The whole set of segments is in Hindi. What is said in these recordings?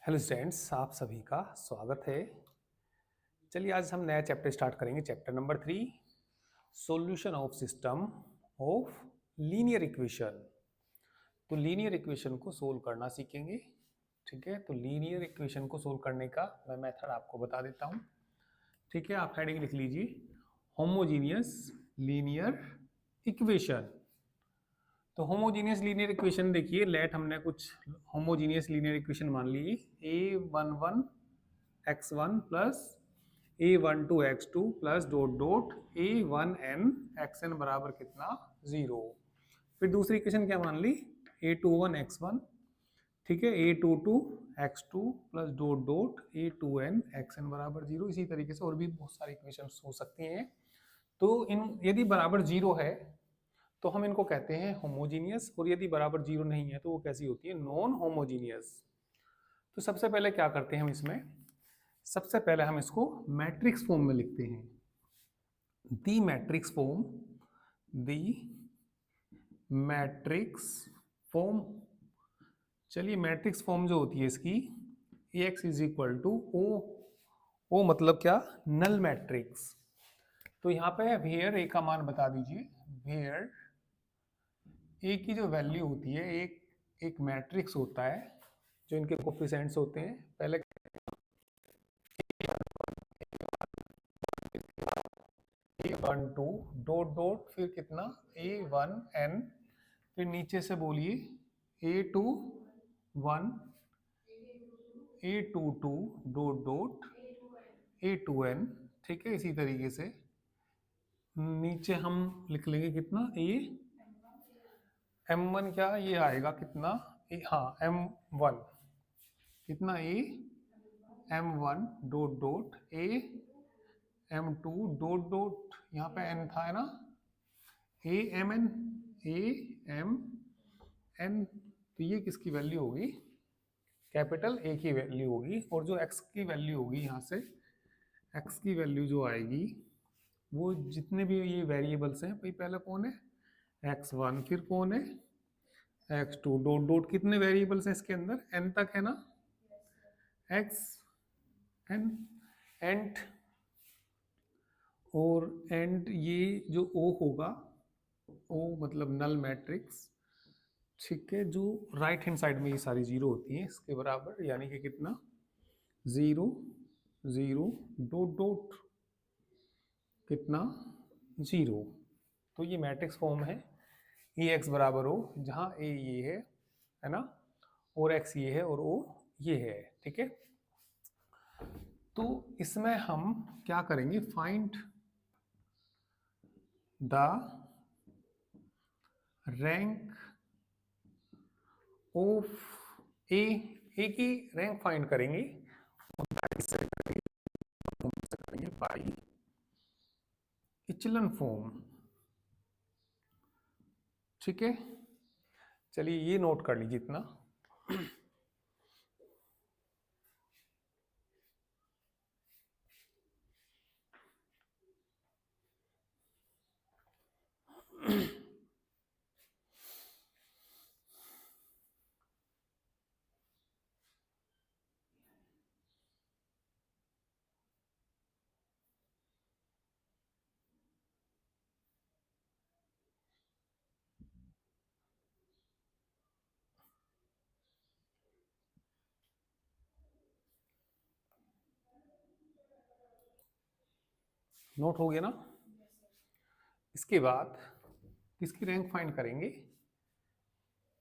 हेलो स्टूडेंट्स, आप सभी का स्वागत है। चलिए आज हम नया चैप्टर स्टार्ट करेंगे। Chapter number 3, solution of system of linear equation. तो लीनियर इक्वेशन को सोल्व करना सीखेंगे। ठीक है, तो लीनियर इक्वेशन को सोल्व करने का मैं मेथड आपको बता देता हूँ। ठीक है, आप हेडिंग लिख लीजिए, होमोजीनियस लीनियर इक्वेशन। तो होमोजीनियस लीनियर इक्वेशन देखिए, लेट हमने कुछ होमोजीनियस लीनियर इक्वेशन मान ली। a11 x1 plus a12 x2 plus dot dot a1n xn बराबर कितना 0। फिर दूसरी इक्वेशन क्या मान ली, a21 x1, ठीक है, a22 x2 plus dot dot a2n xn बराबर 0। इसी तरीके से और भी बहुत सारी इक्वेशन हो सकती हैं। तो इन यदि बराबर 0 है तो हम इनको कहते हैं होमोजीनियस, और यदि बराबर 0 नहीं है तो वो कैसी होती है, नॉन होमोजीनियस। तो सबसे पहले क्या करते हैं हम इसमें, सबसे पहले हम इसको मैट्रिक्स फॉर्म में लिखते हैं। The matrix form, the matrix form. चलिए, मैट्रिक्स फॉर्म जो होती है इसकी, Ax is equal to O. O मतलब क्या, नल मैट्रिक्स। तो यहाँ पे वेयर ए का मान बता दीजिए। वेयर ए की जो वैल्यू होती है, एक मैट्रिक्स होता है जो इनके कोफिशिएंट्स होते हैं। पहले a12 डॉट डॉट फिर कितना a1n, फिर नीचे से बोलिए a21 a22 dot dot a2n। ठीक है, इसी तरीके से नीचे हम लिख लेंगे कितना a m1, क्या ये आएगा कितना हाँ m1, कितना a m1 dot dot a m2 dot dot, यहाँ पे n था है ना, a m n, a m n। तो ये किसकी वैल्यू होगी, कैपिटल A की वैल्यू होगी। और जो x की वैल्यू होगी, यहाँ से x की वैल्यू जो आएगी, वो जितने भी ये वेरिएबल्स हैं, भाई पहले कौन है x1, फिर कौन है x2 डॉट डॉट, कितने वेरिएबल्स हैं इसके अंदर, n तक है ना, x n एंड, और एंड ये जो O होगा, O मतलब नल मैट्रिक्स। ठीक है, जो राइट हैंड साइड में ये सारी जीरो होती हैं इसके बराबर, यानी कि कितना 0 0 डॉट डॉट कितना 0। तो ये मैट्रिक्स फॉर्म है। ए एक्स बराबर हो, जहाँ ए ये है ना, और एक्स ये है और ओ ये है। ठीक है, तो इसमें हम क्या करेंगे, फाइंड द रैंक ऑफ ए की रैंक फाइंड करेंगे बाई इचलन फॉर्म। ठीक है, चलिए ये नोट कर लीजिए इतना। नोट हो गया ना। इसके बाद किसकी रैंक फाइंड करेंगे,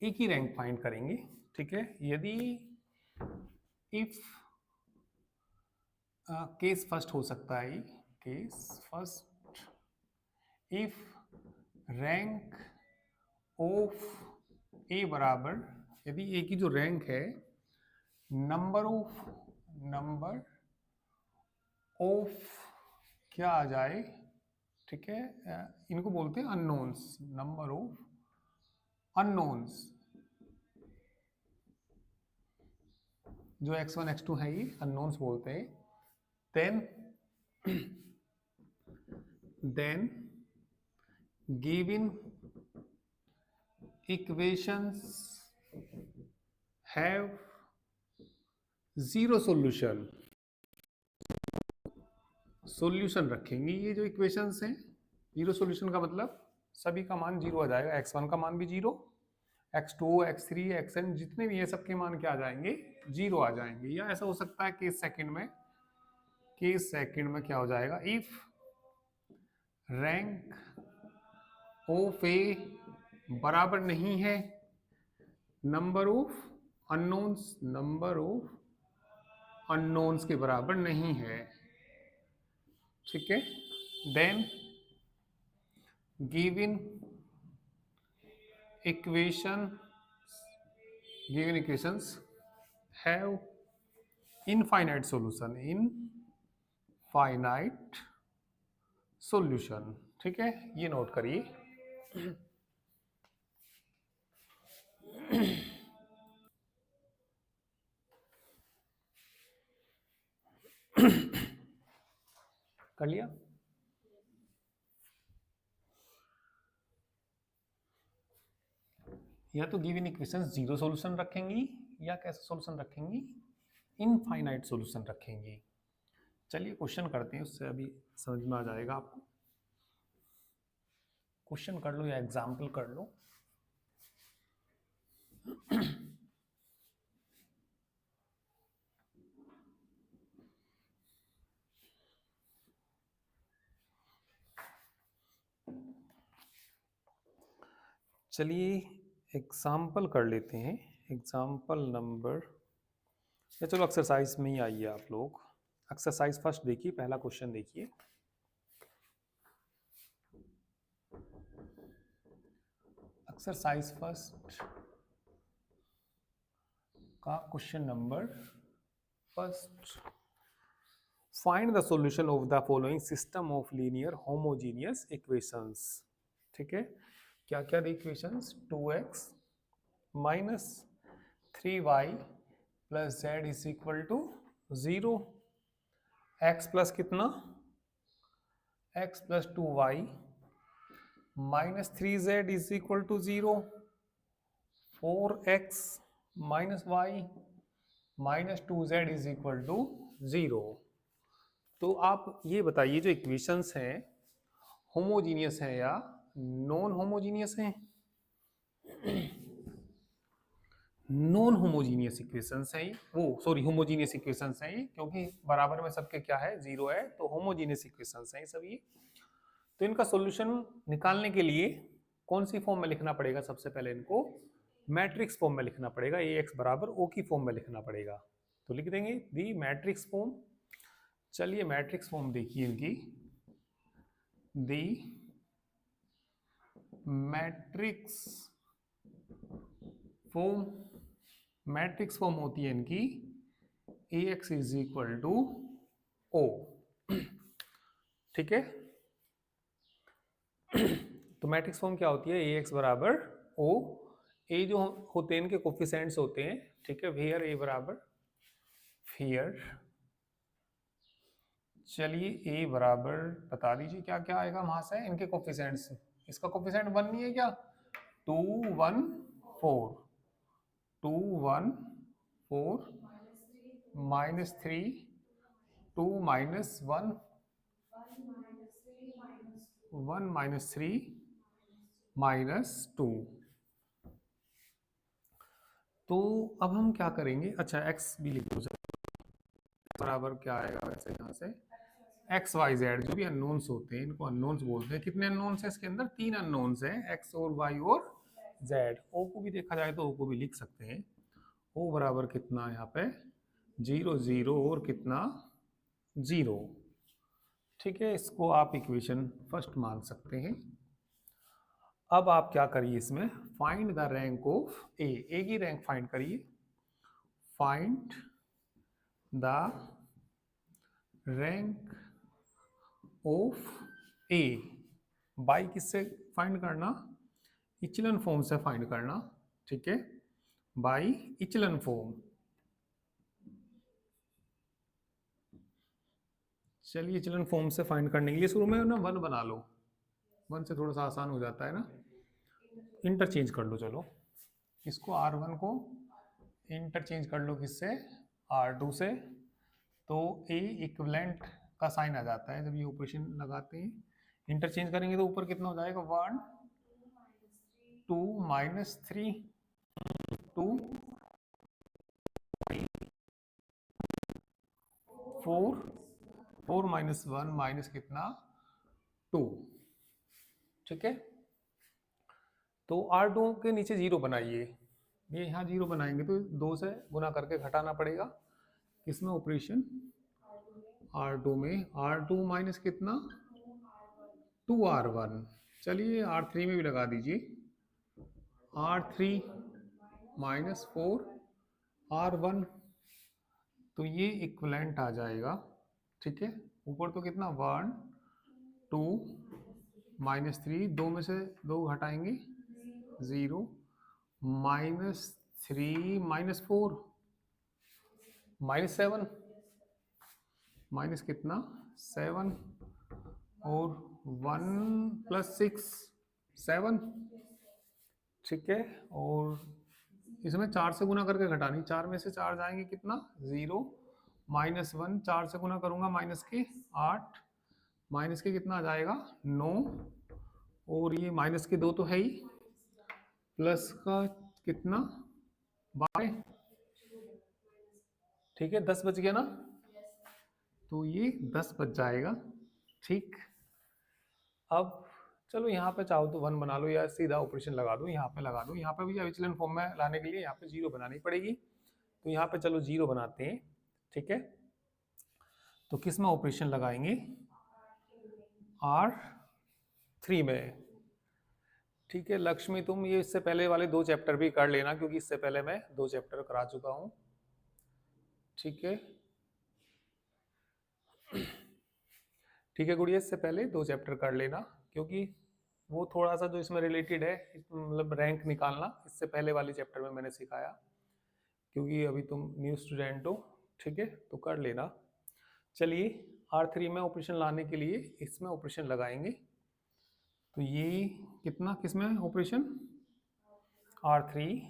ए की रैंक फाइंड करेंगे। ठीक है, यदि इफ केस फर्स्ट हो सकता है, case first, if rank of A बराबर, यदि ए की जो रैंक है, नंबर ऑफ क्या आ जाए, ठीक है, इनको बोलते हैं अननोन्स, नंबर ऑफ अननोन्स। जो x1 x2 है ये अननोन्स बोलते हैं। Then given equations have zero solution, solution रखेंगे ये जो इक्वेशंस हैं। जीरो सॉल्यूशन का मतलब सभी का मान जीरो आ जाएगा, x1 का मान भी जीरो, x2 x3 xn जितने भी ये सबके मान क्या आ जाएंगे, जीरो आ जाएंगे। या ऐसा हो सकता है केस सेकंड में, केस सेकंड में क्या हो जाएगा, इफ रैंक ऑफ ए बराबर नहीं है number of unknowns, number of unknowns के बराबर नहीं है, ठीक है, then given equations have infinite solution, infinite solution, ठीक है, ये नोट करिए। कर लिया? या तो गिवन इक्वेशंस जीरो सॉल्यूशन रखेंगी या कैसा सॉल्यूशन रखेंगी, इनफाइनाइट सॉल्यूशन रखेंगी। चलिए क्वेश्चन करते हैं, उससे अभी समझ में आ जाएगा आपको। क्वेश्चन कर लो या एग्जाम्पल कर लो। चलिए एग्जाम्पल कर लेते हैं, एग्जाम्पल नंबर, या चलो एक्सरसाइज में ही आइए आप लोग। एक्सरसाइज फर्स्ट देखिए, पहला क्वेश्चन देखिए। एक्सरसाइज फर्स्ट का question number first, find the solution of the following system of linear homogeneous equations, ठीक है। क्या क्या the equations, 2x minus 3y plus z is equal to 0, x plus कितना, x plus 2y minus 3z is equal to 0, 4x minus y minus 2z is equal to 0। तो आप ये बताइए जो इक्वेशंस हैं होमोजीनियस हैं या नॉन होमोजीनियस हैं। नॉन होमोजीनियस इक्वेशंस हैं, वो सॉरी होमोजीनियस इक्वेशंस हैं ये, क्योंकि बराबर में सबके क्या है, जीरो है, तो होमोजीनियस इक्वेशंस हैं सभी। तो इनका सॉल्यूशन निकालने के लिए कौन सी फॉर्म में लिखना पड़ेगा, सबसे पहले इनको मैट्रिक्स फॉर्म में लिखना पड़ेगा, Ax बराबर O की फॉर्म में लिखना पड़ेगा। तो लिख देंगे दी मैट्रिक्स फॉर्म। चलिए मैट्रिक्स फॉर्म देखिए इनकी, the matrix form, matrix form होती है इनकी Ax is equal to O, ठीक है। तो मैट्रिक्स फॉर्म क्या होती है, Ax बराबर O, ए जो होते हैं इनके कोफिशिएंट्स होते हैं, ठीक है, वेयर ए बराबर फियर, चलिए ए बराबर बता दीजिए क्या क्या आएगा वहां से इनके कोफिशिएंट्स। इसका कोफिशिएंट 1 नहीं है क्या, 2 1 4, 2 1 4 माइनस 3 2 माइनस 1 1 माइनस 3 माइनस 2। तो अब हम क्या करेंगे, अच्छा x भी लिख दो बराबर क्या आएगा वैसे यहाँ से, एक्स वाई जेड जो भी अननोन्स होते हैं इनको अननोन्स बोलते हैं। कितने अननोन्स हैं इसके अंदर, 3 अननोन्स हैं, एक्स और वाई और जेड। ओ को भी देखा जाए तो ओ को भी लिख सकते हैं, ओ बराबर कितना यहाँ पे 0 0 और कितना 0, ठीक है। इसको आप इक्वेशन फर्स्ट मान सकते हैं। अब आप क्या करिए इसमें, फाइंड द रैंक ऑफ ए की रैंक फाइंड करिए, find the rank of A by किससे फाइंड करना, इचलन फॉर्म से फाइंड करना, ठीक है, बाई इचलन फॉर्म। चलिए इचलन फॉर्म से फाइंड करने के लिए शुरू में ना 1 बना लो, 1 से थोड़ा सा आसान हो जाता है ना, इंटरचेंज कर लो, चलो इसको R1 को इंटरचेंज कर लो किससे, R2 से, तो A इक्विवेलेंट का साइन आ जाता है जब ये ऑपरेशन लगाते हैं। इंटरचेंज करेंगे तो ऊपर कितना हो जाएगा, 1 2 -3 2 4 4 -1 माइनस कितना 2। ठीक है, तो R2 के नीचे 0 बनाइए, ये यहाँ 0 बनाएंगे तो 2 से गुना करके घटाना पड़ेगा। इसमें ऑपरेशन R2 में, R2 माइनस कितना 2R1। चलिए R3 में भी लगा दीजिए, R3 -4R1, तो ये इक्विवेलेंट आ जाएगा। ठीक है, ऊपर तो कितना 1 2 -3, 2 में से 2 घटाएंगे 0, -3 -4 -7, माइनस कितना 7, और 1 + 6 7। ठीक है, और इसमें 4 से गुना करके घटानी, 4 में से 4 जाएंगे कितना 0, -1, 4 से गुना करूंगा माइनस के 8, माइनस के कितना आ जाएगा 9, और ये माइनस के 2 तो है ही, प्लस का कितना 12। ठीक है, 10 बच गया ना, तो ये 10 बच जाएगा। ठीक, अब चलो यहाँ पे चाहो तो 1 बना लो या सीधा ऑपरेशन लगा दो, यहाँ पे लगा दो। यहाँ पे भी अविचलन फॉर्म में लाने के लिए यहाँ पे 0 बनानी पड़ेगी, तो यहाँ पे चलो 0 बनाते हैं। ठीक है, तो किस में ऑपरेशन लगाएंगे, R3 में। ठीक है लक्ष्मी, तुम ये इससे पहले वाले 2 चैप्टर भी कर लेना, क्योंकि इससे पहले मैं 2 चैप्टर करा चुका हूँ। ठीक है, ठीक है गुड़िया, इससे पहले 2 चैप्टर कर लेना, क्योंकि वो थोड़ा सा जो इसमें रिलेटेड है, मतलब रैंक निकालना, इससे पहले वाले चैप्टर में मैंने सिखाया, क्योंकि अभी तुम न्यू स्टूडेंट हो। ठीक है, तो कर लेना। चलिए R3 में ऑपरेशन लाने के लिए इसमें ऑपरेशन लगाएंगे, तो ये कितना किसमें ऑपरेशन R3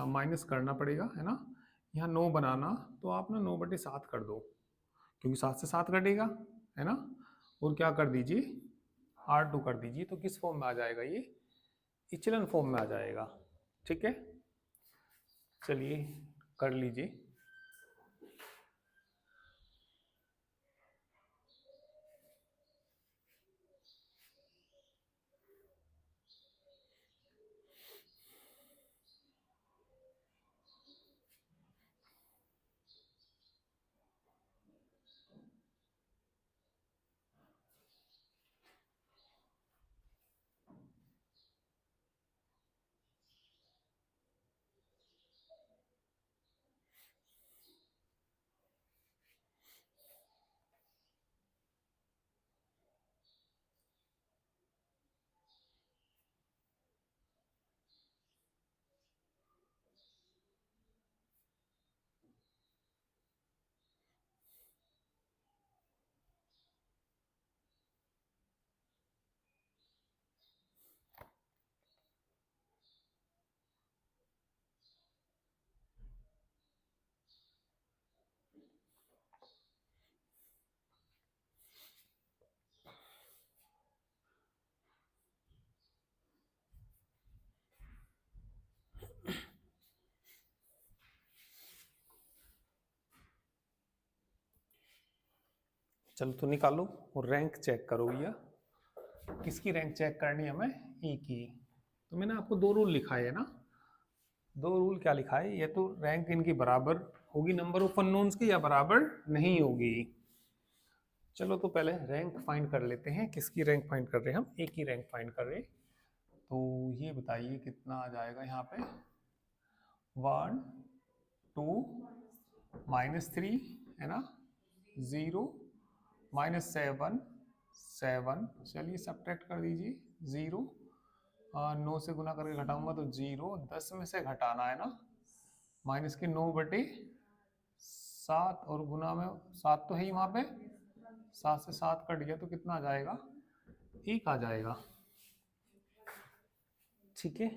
माइनस करना पड़ेगा, है ना। यहाँ 9 बनाना, तो आप ना 9/7 कर दो, क्योंकि 7 से 7 कटेगा, है ना। और क्या कर दीजिए R2 कर दीजिए, तो किस फॉर्म में आ जाएगा, ये इचलन फॉर्म में आ जाएगा। ठीक है, चलिए कर लीजिए। चलो तो निकालो और रैंक चेक करो भैया, किसकी रैंक चेक करनी है हमें, ई की। तो मैंने आपको 2 रूल लिखाए है ना, 2 रूल क्या लिखा है, ये तो रैंक इनकी बराबर होगी नंबर ऑफ अननोन्स की, या बराबर नहीं होगी। चलो तो पहले रैंक फाइंड कर लेते हैं, किसकी रैंक फाइंड कर रहे हैं हम, ए की रैंक फाइंड कर रहे हैं। तो ये बताइए कितना आ जाएगा यहाँ पे, 1 2 -3 है ना, 0 -7 7। चलिए सब्ट्रैक्ट कर दीजिए 0, 9 से गुना करके घटाऊंगा तो 0, 10 में से घटाना है ना, माइनस के 9/7, और गुना में 7 तो है ही वहाँ पे, 7 से 7 कट गया तो कितना आ जाएगा, 1 आ जाएगा। ठीक है,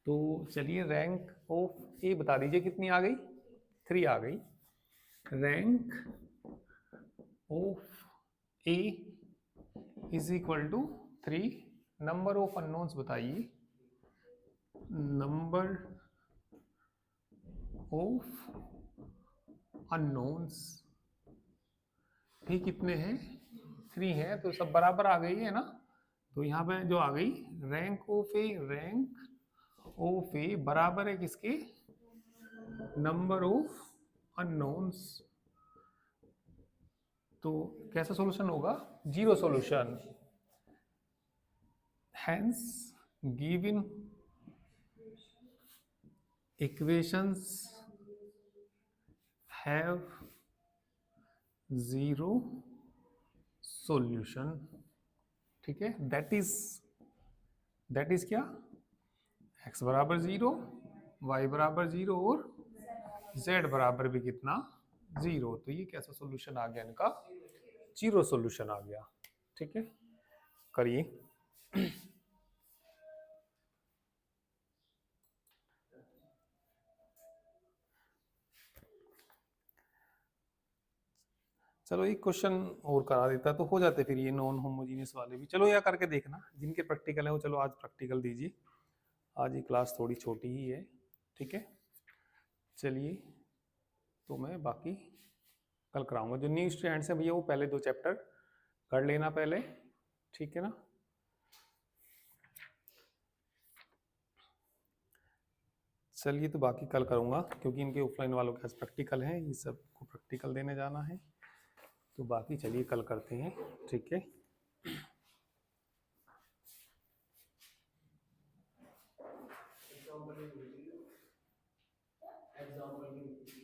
तो चलिए रैंक ऑफ ए बता दीजिए कितनी आ गई, 3 आ गई। Rank of A is equal to 3। Number of unknowns बताइए, नंबर ऑफ अननोन्स भी कितने हैं, 3 हैं, तो सब बराबर आ गई है ना। तो यहाँ पे जो आ गई rank of A, rank of A बराबर है किसके, नंबर ऑफ अननोन्स। तो कैसा सॉल्यूशन होगा, zero solution. Hence, given equations have zero solution। ठीक है, दैट इज क्या, x बराबर 0, y बराबर 0 और z बराबर भी कितना, 0। तो ये कैसा सॉल्यूशन आ गया इनका, जीरो सॉल्यूशन आ गया। ठीक है, करिए। चलो एक क्वेश्चन और करा देता तो हो जाते फिर ये नॉन होमोजीनियस वाले भी। चलो या करके देखना, जिनके प्रैक्टिकल है वो चलो आज प्रैक्टिकल दीजिए, आज ये क्लास थोड़ी छोटी ही है। ठीक है, चलिए तो मैं बाकी कल कराऊंगा। जो न्यू स्टूडेंट्स हैं भैया वो पहले 2 चैप्टर कर लेना पहले, ठीक है ना। चलिए तो बाकी कल करूंगा, क्योंकि इनके ऑफलाइन वालों के पास प्रैक्टिकल है, ये सब को प्रैक्टिकल देने जाना है। तो बाकी चलिए कल करते हैं, ठीक है। एग्जाम्पल